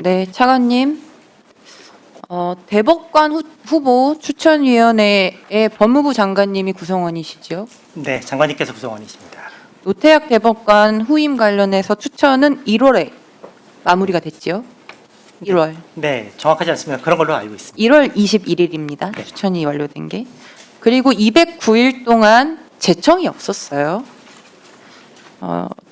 네, 차관님. 대법관 후보 추천위원회의 법무부 장관님이 구성원이시죠? 네, 장관님께서 구성원이십니다. 노태학 대법관 후임 관련해서 추천은 1월에 마무리가 됐지요? 1월. 네, 정확하지 않습니다. 그런 걸로 알고 있습니다. 1월 21일입니다. 네. 추천이 완료된 게. 그리고 209일 동안 제청이 없었어요.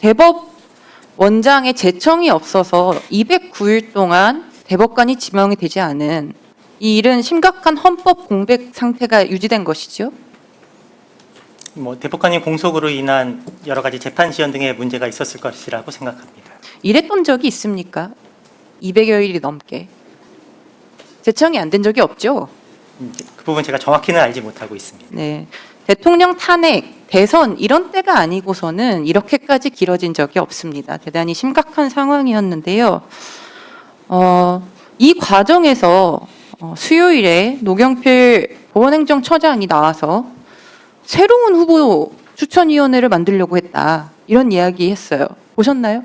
대법원장의 제청이 없어서 209일 동안 대법관이 지명이 되지 않은 이 일은 심각한 헌법 공백 상태가 유지된 것이죠. 대법관님 공석으로 인한 여러 가지 재판 지연 등의 문제가 있었을 것이라고 생각합니다. 이랬던 적이 있습니까? 200여일이 넘게. 제청이 안 된 적이 없죠. 그 부분 제가 정확히는 알지 못하고 있습니다. 네. 대통령 탄핵, 대선 이런 때가 아니고서는 이렇게까지 길어진 적이 없습니다. 대단히 심각한 상황이었는데요. 이 과정에서 수요일에 노경필 보건행정처장이 나와서 새로운 후보 추천위원회를 만들려고 했다. 이런 이야기 했어요. 보셨나요?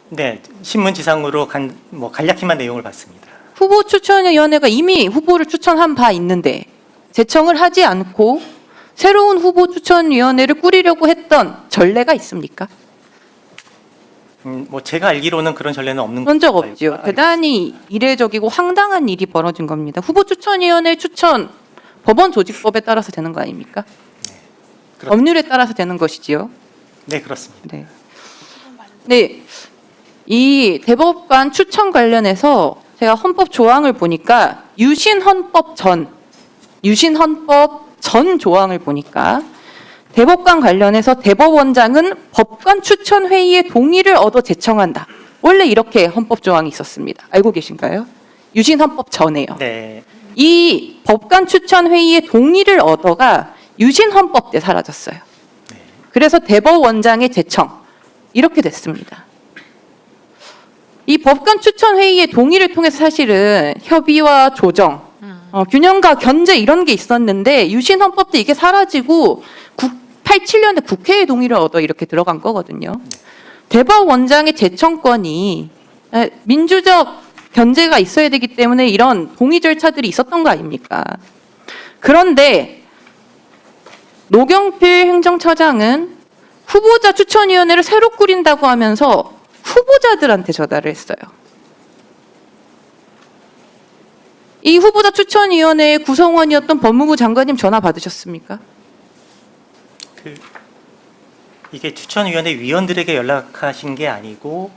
네, 신문지상으로 간략히만 내용을 봤습니다. 후보 추천위원회가 이미 후보를 추천한 바 있는데 제청을 하지 않고 새로운 후보 추천위원회를 꾸리려고 했던 전례가 있습니까? 제가 알기로는 그런 전례는 없는 그런 적 걸로 없죠. 알고 대단히 이례적이고 황당한 일이 벌어진 겁니다. 후보 추천위원회 추천 법원 조직법에 따라서 되는 거 아닙니까? 그렇습니다. 법률에 따라서 되는 것이지요. 네, 그렇습니다. 네. 네. 이 대법관 추천 관련해서 제가 헌법 조항을 보니까 유신 헌법 전 조항을 보니까 대법관 관련해서 대법원장은 법관 추천 회의의 동의를 얻어 제청한다. 원래 이렇게 헌법 조항이 있었습니다. 알고 계신가요? 유신 헌법 전에요. 네, 이 법관 추천 회의의 동의를 얻어가 유신 헌법 때 사라졌어요. 그래서 대법원장의 제청 이렇게 됐습니다. 이 법관 추천 회의의 동의를 통해서 사실은 협의와 조정, 균형과 견제 이런 게 있었는데 유신 헌법 때 이게 사라지고 87년에 국회의 동의를 얻어 이렇게 들어간 거거든요. 대법원장의 제청권이 민주적 견제가 있어야 되기 때문에 이런 동의 절차들이 있었던 거 아닙니까? 그런데 노경필 행정처장은 후보자 추천위원회를 새로 꾸린다고 하면서 후보자들한테 전화를 했어요. 이 후보자 추천위원회의 구성원이었던 법무부 장관님 전화 받으셨습니까? 이게 추천위원회 위원들에게 연락하신 게 아니고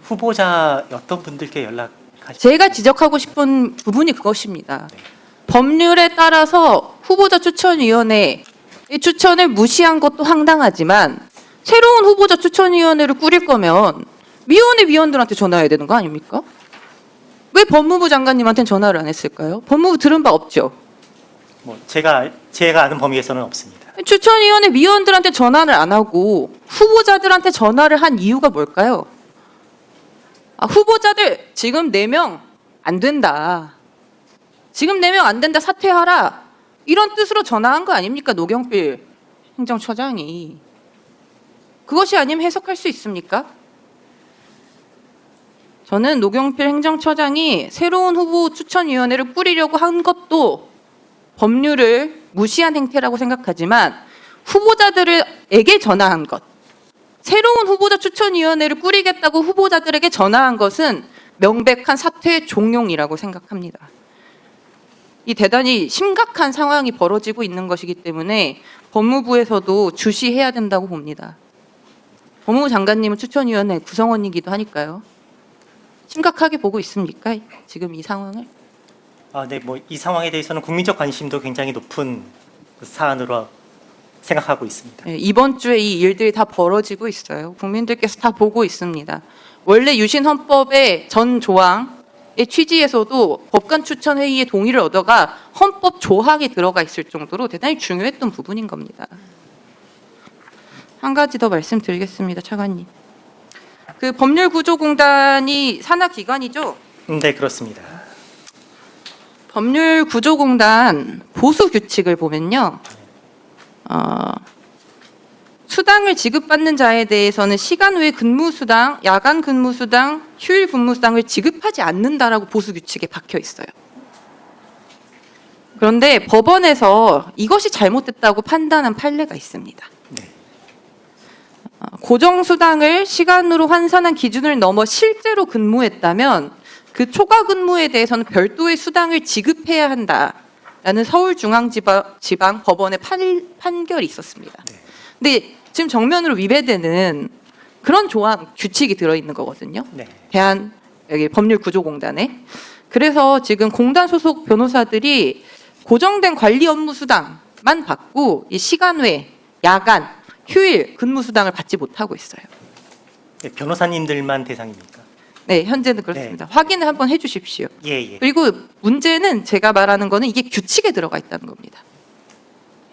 후보자 어떤 분들께 연락하신 제가 지적하고 싶은 부분이 그것입니다. 법률에 따라서 후보자 추천위원회의 추천을 무시한 것도 황당하지만 새로운 후보자 추천위원회를 꾸릴 거면 위원회 위원들한테 전화해야 되는 거 아닙니까? 왜 법무부 장관님한테는 전화를 안 했을까요? 법무부 들은 바 없죠. 제가 아는 범위에서는 없습니다. 추천위원회 위원들한테 전화를 안 하고 후보자들한테 전화를 한 이유가 뭘까요? 후보자들 지금 4명 안 된다. 지금 4명 안 된다 사퇴하라. 이런 뜻으로 전화한 거 아닙니까? 노경필 행정처장이. 그것이 아니면 해석할 수 있습니까? 저는 노경필 행정처장이 새로운 후보 추천위원회를 꾸리려고 한 것도 법률을 무시한 행태라고 생각하지만 후보자들에게 전화한 것, 새로운 후보자 추천위원회를 꾸리겠다고 후보자들에게 전화한 것은 명백한 사퇴 종용이라고 생각합니다. 이 대단히 심각한 상황이 벌어지고 있는 것이기 때문에 법무부에서도 주시해야 된다고 봅니다. 법무부 장관님은 추천위원회 구성원이기도 하니까요. 심각하게 보고 있습니까? 지금 이 상황을? 네, 이 상황에 대해서는 국민적 관심도 굉장히 높은 사안으로 생각하고 있습니다. 네, 이번 주에 이 일들이 다 벌어지고 있어요. 국민들께서 다 보고 있습니다. 원래 유신 헌법의 전 조항의 취지에서도 법관 추천 회의의 동의를 얻어가 헌법 조항에 들어가 있을 정도로 대단히 중요했던 부분인 겁니다. 한 가지 더 말씀드리겠습니다, 차관님. 그 법률구조공단이 산하 기관이죠? 네, 그렇습니다. 법률구조공단 보수 규칙을 보면요, 수당을 지급받는 자에 대해서는 시간 외 근무수당, 야간 근무수당, 휴일 근무수당을 지급하지 않는다라고 보수 규칙에 박혀 있어요. 그런데 법원에서 이것이 잘못됐다고 판단한 판례가 있습니다. 네. 고정수당을 시간으로 환산한 기준을 넘어 실제로 근무했다면 그 초과 근무에 대해서는 별도의 수당을 지급해야 한다라는 서울중앙지방 법원의 판결이 있었습니다. 네. 근데 지금 정면으로 위배되는 그런 조항 규칙이 들어있는 거거든요. 네. 여기 법률구조공단에. 그래서 지금 공단 소속 변호사들이 고정된 관리 업무 수당만 받고 이 시간 외, 야간, 휴일 근무 수당을 받지 못하고 있어요. 네, 변호사님들만 대상입니까? 네, 현재는 그렇습니다. 확인을 한번 해주십시오. 예, 예. 그리고 문제는 제가 말하는 거는 이게 규칙에 들어가 있다는 겁니다.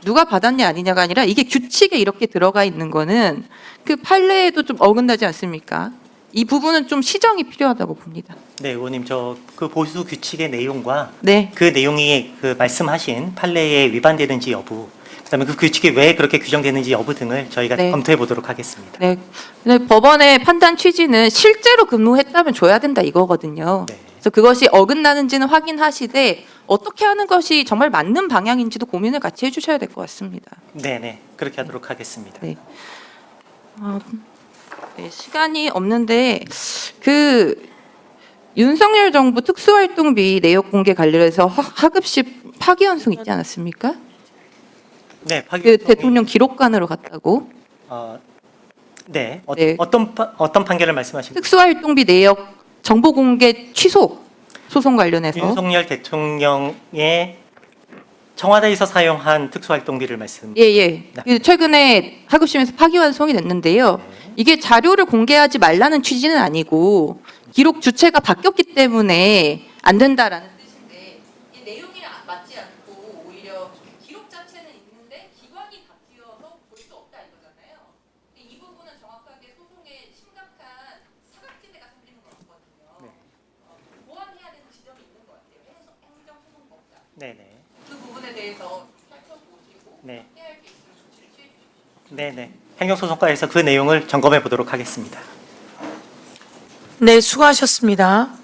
누가 받았냐 아니냐가 아니라 이게 규칙에 이렇게 들어가 있는 거는 그 판례에도 좀 어긋나지 않습니까? 이 부분은 좀 시정이 필요하다고 봅니다. 네, 의원님 저 그 보수 규칙의 내용과 네. 그 내용이 그 말씀하신 판례에 위반되는지 여부, 그다음에 그 규칙이 왜 그렇게 규정되는지 여부 등을 저희가 네. 검토해 보도록 하겠습니다. 네. 근데 법원의 판단 취지는 실제로 근무했다면 줘야 된다 이거거든요. 네. 그래서 그것이 어긋나는지는 확인하시되 어떻게 하는 것이 정말 맞는 방향인지도 고민을 같이 해주셔야 될 것 같습니다. 네, 네. 그렇게 하도록 하겠습니다. 네. 네, 시간이 없는데 그 윤석열 정부 특수활동비 내역 공개 관련해서 하급식 파기환송 있지 않았습니까? 네, 그 대통령 기록관으로 갔다고. 네. 네. 어떤 판결을 말씀하십니까? 특수활동비 내역 정보 공개 취소 소송 관련해서. 윤석열 대통령의 청와대에서 사용한 특수활동비를 말씀. 예. 그 최근에 하급심에서 파기환송이 됐는데요. 이게 자료를 공개하지 말라는 취지는 아니고 기록 주체가 바뀌었기 때문에 안 된다라는 뜻인데 이 내용이 맞지 않고 오히려 기록 자체는 있는데 기관이 바뀌어서 볼 수 없다 이거잖아요. 근데 이 부분은 정확하게 소송에 심각한 사각지대가 생기는 것 같거든요. 네. 보완해야 되는 지점이 있는 것 같아요. 행정소송법상. 네, 네. 그 부분에 대해서 살펴보시고 네. 해야 할 게 있으면 조치를 취해 주십시오. 네, 네. 행정소송과에서 그 내용을 점검해 보도록 하겠습니다. 네, 수고하셨습니다.